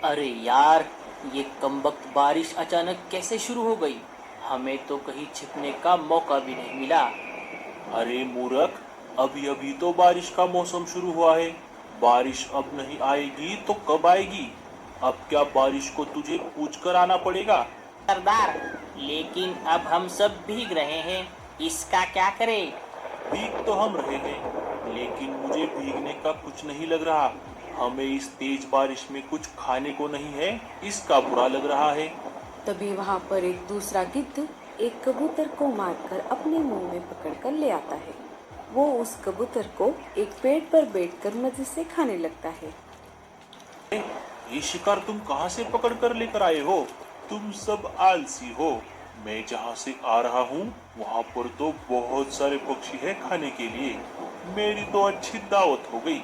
अरे यार, ये कमबख्त बारिश अचानक कैसे शुरू हो गई। हमें तो कहीं छिपने का मौका भी नहीं मिला। अरे मूर्ख, अभी अभी तो बारिश का मौसम शुरू हुआ है। बारिश अब नहीं आएगी तो कब आएगी? अब क्या बारिश को तुझे पूछ कर आना पड़ेगा? सरदार, लेकिन अब हम सब भीग रहे हैं, इसका क्या करें? भीग तो हम रहे हैं, लेकिन मुझे भीगने का कुछ नहीं लग रहा। हमें इस तेज बारिश में कुछ खाने को नहीं है, इसका बुरा लग रहा है। तभी वहां पर एक दूसरा गिद्ध एक कबूतर को मारकर अपने मुंह में पकड़कर ले आता है। वो उस कबूतर को एक पेड़ पर बैठकर मजे से खाने लगता है। ये शिकार तुम कहाँ से पकड़ कर लेकर आए हो? तुम सब आलसी हो। मैं जहाँ से आ रहा हूँ वहाँ पर तो बहुत सारे पक्षी हैं खाने के लिए। मेरी तो अच्छी दावत हो गई।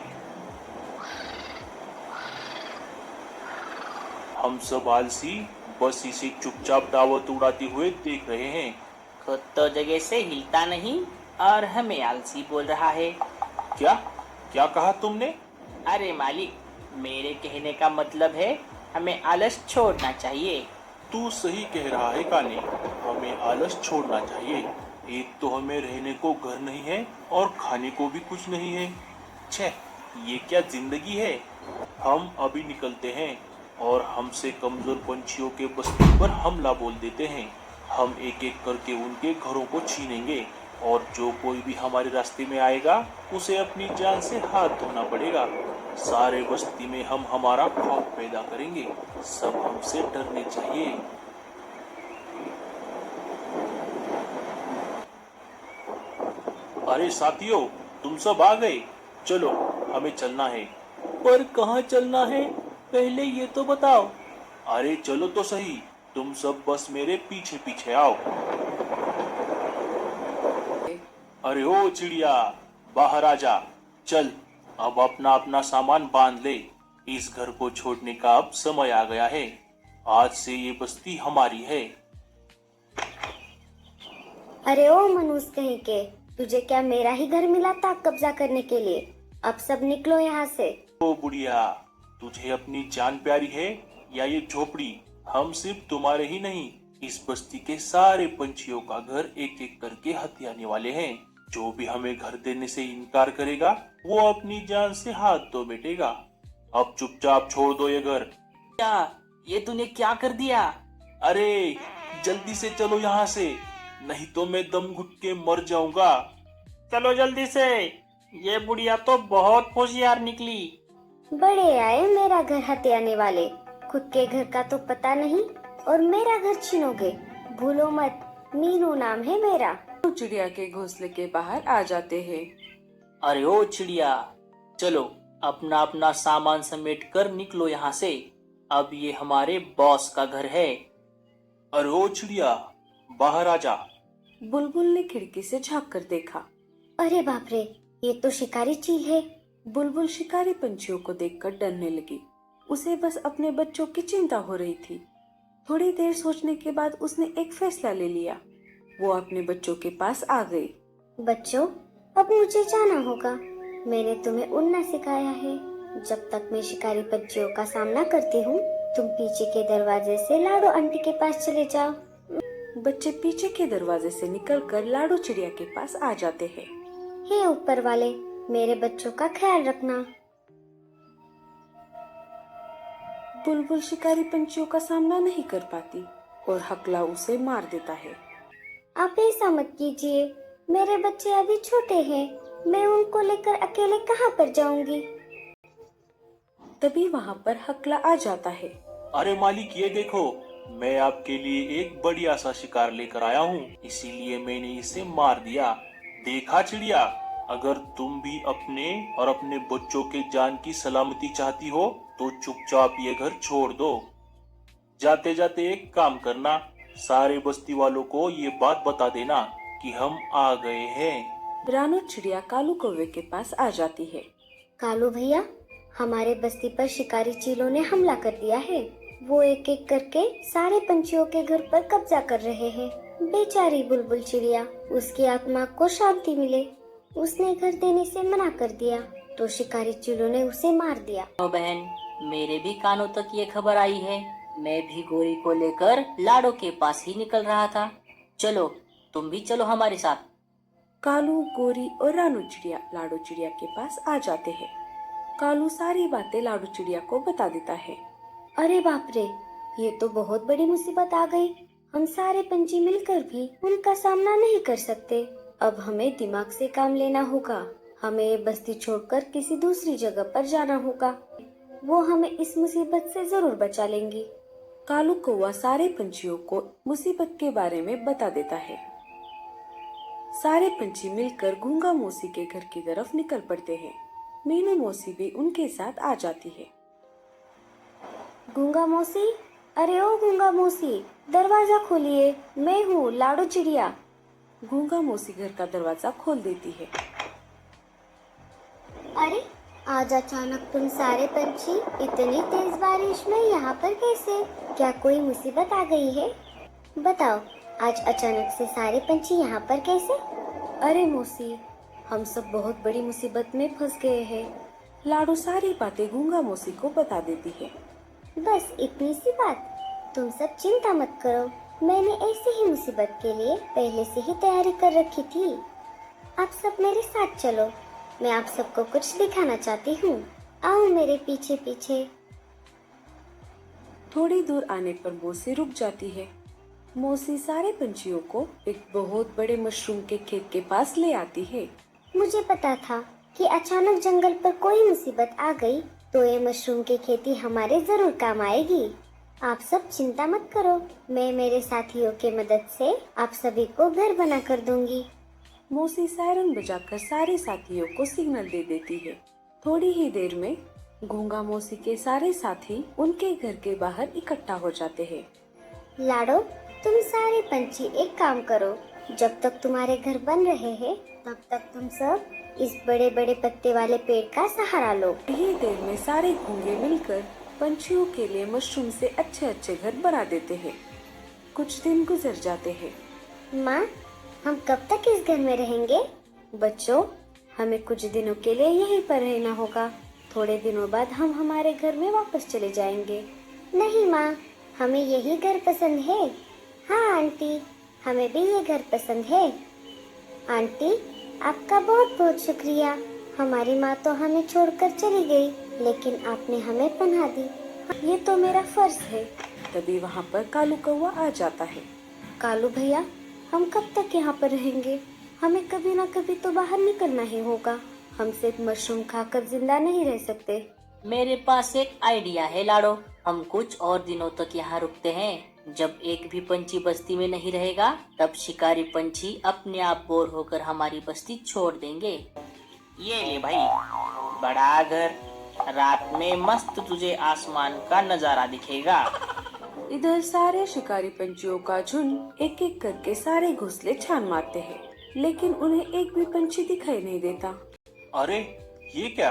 हम सब आलसी बस इसे चुपचाप दावत उड़ाते हुए देख रहे हैं। खुद तो जगह से हिलता नहीं और हमें आलसी बोल रहा है। क्या क्या कहा तुमने? अरे मालिक, मेरे कहने का मतलब है हमें आलस छोड़ना चाहिए। तू सही कह रहा है काने, हमें आलस छोड़ना चाहिए। एक तो हमें रहने को घर नहीं है और खाने को भी कुछ नहीं है। छे, ये क्या जिंदगी है। हम अभी निकलते हैं और हमसे कमजोर पंछियों के बस्ती पर हमला बोल देते हैं। हम एक एक करके उनके घरों को छीनेंगे और जो कोई भी हमारे रास्ते में आएगा उसे अपनी जान से हाथ धोना पड़ेगा। सारे बस्ती में हम हमारा खौफ पैदा करेंगे। सब हमसे डरने चाहिए। अरे साथियों, तुम सब आ गए। चलो, हमें चलना है। पर कहाँ चलना है, पहले ये तो बताओ। अरे चलो तो सही, तुम सब बस मेरे पीछे पीछे आओ। अरे ओ चिड़िया, बाहर आ जा। चल, अब अपना अपना सामान बांध ले। इस घर को छोड़ने का अब समय आ गया है। आज से ये बस्ती हमारी है। अरे ओ मनुष्य कहीं के, तुझे क्या मेरा ही घर मिला था कब्जा करने के लिए? अब सब निकलो यहाँ से। ओ बुढ़िया, तुझे अपनी जान प्यारी है या ये झोपड़ी? हम सिर्फ तुम्हारे ही नहीं, इस बस्ती के सारे पंछियों का घर एक एक करके हथियाने वाले हैं। जो भी हमें घर देने से इनकार करेगा वो अपनी जान से हाथ धो बैठेगा। अब चुपचाप छोड़ दो ये घर। क्या, ये तूने क्या कर दिया? अरे जल्दी से चलो यहाँ से, नहीं तो मैं दम घुट के मर जाऊंगा। चलो जल्दी से, ये बुढ़िया तो बहुत होशियार निकली। बड़े आए मेरा घर हथियाने वाले, खुद के घर का तो पता नहीं और मेरा घर छीनोगे। भूलो मत, मीनू नाम है मेरा। तो चिड़िया के घोंसले के बाहर आ जाते हैं। अरे ओ चिड़िया, चलो अपना अपना सामान समेट कर निकलो यहाँ से। अब ये हमारे बॉस का घर है। अरे ओ चिड़िया, बाहर आ जा। बुलबुल ने खिड़की से झांक कर देखा। अरे बाप रे, ये तो शिकारी चील है। बुलबुल शिकारी पंछियों को देखकर डरने लगी। उसे बस अपने बच्चों की चिंता हो रही थी। थोड़ी देर सोचने के बाद उसने एक फैसला ले लिया। वो अपने बच्चों के पास आ गई। बच्चों, अब मुझे जाना होगा। मैंने तुम्हें उड़ना सिखाया है। जब तक मैं शिकारी पंछियों का सामना करती हूँ, तुम पीछे के दरवाजे से लाडो आंटी के पास चले जाओ। बच्चे पीछे के दरवाजे से निकलकर लाडो चिड़िया के पास आ जाते हैं। हे ऊपर वाले, मेरे बच्चों का ख्याल रखना। बुलबुल शिकारी पंछियों का सामना नहीं कर पाती और हकला उसे मार देता है। आप ऐसा मत कीजिए, मेरे बच्चे अभी छोटे हैं। मैं उनको लेकर अकेले कहाँ पर जाऊंगी? तभी वहाँ पर हकला आ जाता है। अरे मालिक, ये देखो, मैं आपके लिए एक बढ़िया सा शिकार लेकर आया हूँ, इसीलिए मैंने इसे मार दिया। देखा चिड़िया, अगर तुम भी अपने और अपने बच्चों के जान की सलामती चाहती हो तो चुपचाप ये घर छोड़ दो। जाते जाते एक काम करना, सारे बस्ती वालों को ये बात बता देना कि हम आ गए हैं। रानू चिड़िया कालू कौवे के पास आ जाती है। कालू भैया, हमारे बस्ती पर शिकारी चीलों ने हमला कर दिया है। वो एक एक करके सारे पंछियों के घर पर कब्जा कर रहे हैं। बेचारी बुलबुल चिड़िया, उसकी आत्मा को शांति मिले, उसने घर देने से मना कर दिया तो शिकारी चीलों ने उसे मार दिया। ओ बहन, मेरे भी कानों तक ये खबर आई है। मैं भी गोरी को लेकर लाडो के पास ही निकल रहा था। चलो, तुम भी चलो हमारे साथ। कालू, गोरी और रानू चिड़िया लाडो चिड़िया के पास आ जाते हैं। कालू सारी बातें लाडो चिड़िया को बता देता है। अरे बाप रे, ये तो बहुत बड़ी मुसीबत आ गई। हम सारे पंछी मिलकर भी उनका सामना नहीं कर सकते। अब हमें दिमाग से काम लेना होगा। हमें ये बस्ती छोड़कर किसी दूसरी जगह पर जाना होगा। वो हमें इस मुसीबत से जरूर बचा लेंगी। कालू कौवा सारे पंछियों को मुसीबत के बारे में बता देता है। सारे पंछी मिलकर गूंगा मौसी के घर की तरफ निकल पड़ते हैं। मीनू मौसी भी उनके साथ आ जाती है। गूंगा मौसी, अरे ओ गूंगा मौसी, दरवाजा खोलिए, मैं हूँ लाडो चिड़िया। गूंगा मौसी घर का दरवाजा खोल देती है। अरे आज अचानक तुम सारे पंछी इतनी तेज बारिश में यहाँ पर कैसे? क्या कोई मुसीबत आ गई है? बताओ, आज अचानक से सारे पंछी यहाँ पर कैसे? अरे मौसी, हम सब बहुत बड़ी मुसीबत में फंस गए हैं। लाडो सारी बातें गूंगा मौसी को बता देती है। बस इतनी सी बात? तुम सब चिंता मत करो, मैंने ऐसी ही मुसीबत के लिए पहले से ही तैयारी कर रखी थी। आप सब मेरे साथ चलो, मैं आप सबको कुछ दिखाना चाहती हूँ। आओ मेरे पीछे पीछे। थोड़ी दूर आने पर मौसी रुक जाती है। मौसी सारे पंछियों को एक बहुत बड़े मशरूम के खेत के पास ले आती है। मुझे पता था कि अचानक जंगल पर कोई मुसीबत आ गई तो ये मशरूम की खेती हमारे जरूर काम आएगी। आप सब चिंता मत करो, मैं मेरे साथियों के मदद से आप सभी को घर बना कर दूंगी। मौसी सायरन बजाकर सारे साथियों को सिग्नल दे देती है। थोड़ी ही देर में गूंगा मौसी के सारे साथी उनके घर के बाहर इकट्ठा हो जाते हैं। लाडो, तुम सारे पंछी एक काम करो, जब तक तुम्हारे घर बन रहे हैं तब तक तुम सब इस बड़े बड़े पत्ते वाले पेड़ का सहारा लो। थोड़ी देर में सारे घोंगे मिलकर पंछियों के लिए मशरूम से अच्छे अच्छे घर बना देते हैं। कुछ दिन गुजर जाते हैं। माँ, हम कब तक इस घर में रहेंगे? बच्चों, हमें कुछ दिनों के लिए यहीं पर रहना होगा। थोड़े दिनों बाद हम हमारे घर में वापस चले जाएंगे। नहीं माँ, हमें यही घर पसंद है। हाँ आंटी, हमें भी ये घर पसंद है। आंटी, आपका बहुत बहुत शुक्रिया। हमारी माँ तो हमें छोड़कर चली गई, लेकिन आपने हमें पनाह दी। ये तो मेरा फर्ज है। तभी वहाँ पर कालू कौवा आ जाता है। कालू भैया, हम कब तक यहाँ पर रहेंगे? हमें कभी ना कभी तो बाहर निकलना ही होगा। हम सिर्फ मशरूम खाकर जिंदा नहीं रह सकते। मेरे पास एक आइडिया है लाडो। हम कुछ और दिनों तक यहाँ रुकते हैं। जब एक भी पंछी बस्ती में नहीं रहेगा, तब शिकारी पंछी अपने आप बोर होकर हमारी बस्ती छोड़ देंगे। ये ले भाई, बड़ा घर। रात में मस्त तुझे आसमान का नजारा दिखेगा। इधर सारे शिकारी पंछियों का झुंड एक एक करके सारे घोंसले छान मारते हैं, लेकिन उन्हें एक भी पंछी दिखाई नहीं देता। अरे ये क्या,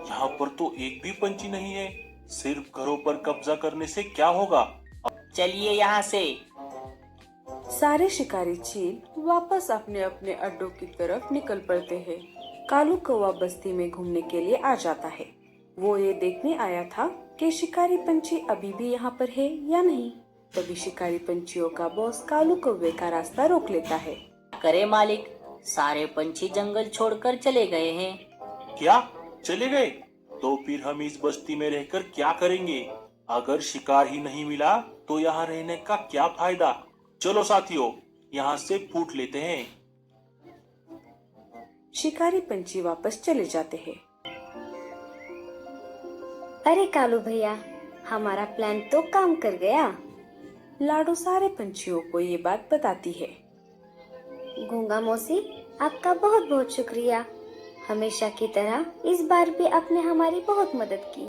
यहाँ पर तो एक भी पंछी नहीं है। सिर्फ घरों पर कब्जा करने से क्या होगा? चलिए यहाँ से। सारे शिकारी चील वापस अपने अपने अड्डों की तरफ निकल पड़ते हैं। कालू कौवा बस्ती में घूमने के लिए आ जाता है। वो ये देखने आया था कि शिकारी पंछी अभी भी यहाँ पर है या नहीं। तभी शिकारी पंछियों का बॉस कालू कौवे का रास्ता रोक लेता है। करे मालिक, सारे पंछी जंगल छोड़कर चले गए हैं। क्या चले गए? तो फिर हम इस बस्ती में रहकर क्या करेंगे? अगर शिकार ही नहीं मिला तो यहाँ रहने का क्या फायदा? चलो साथियों, यहाँ से फूट लेते हैं। शिकारी पंछी वापस चले जाते हैं। अरे कालू भैया, हमारा प्लान तो काम कर गया। लाडो सारे पंछियों को ये बात बताती है। गूंगा मौसी, आपका बहुत बहुत शुक्रिया। हमेशा की तरह इस बार भी आपने हमारी बहुत मदद की।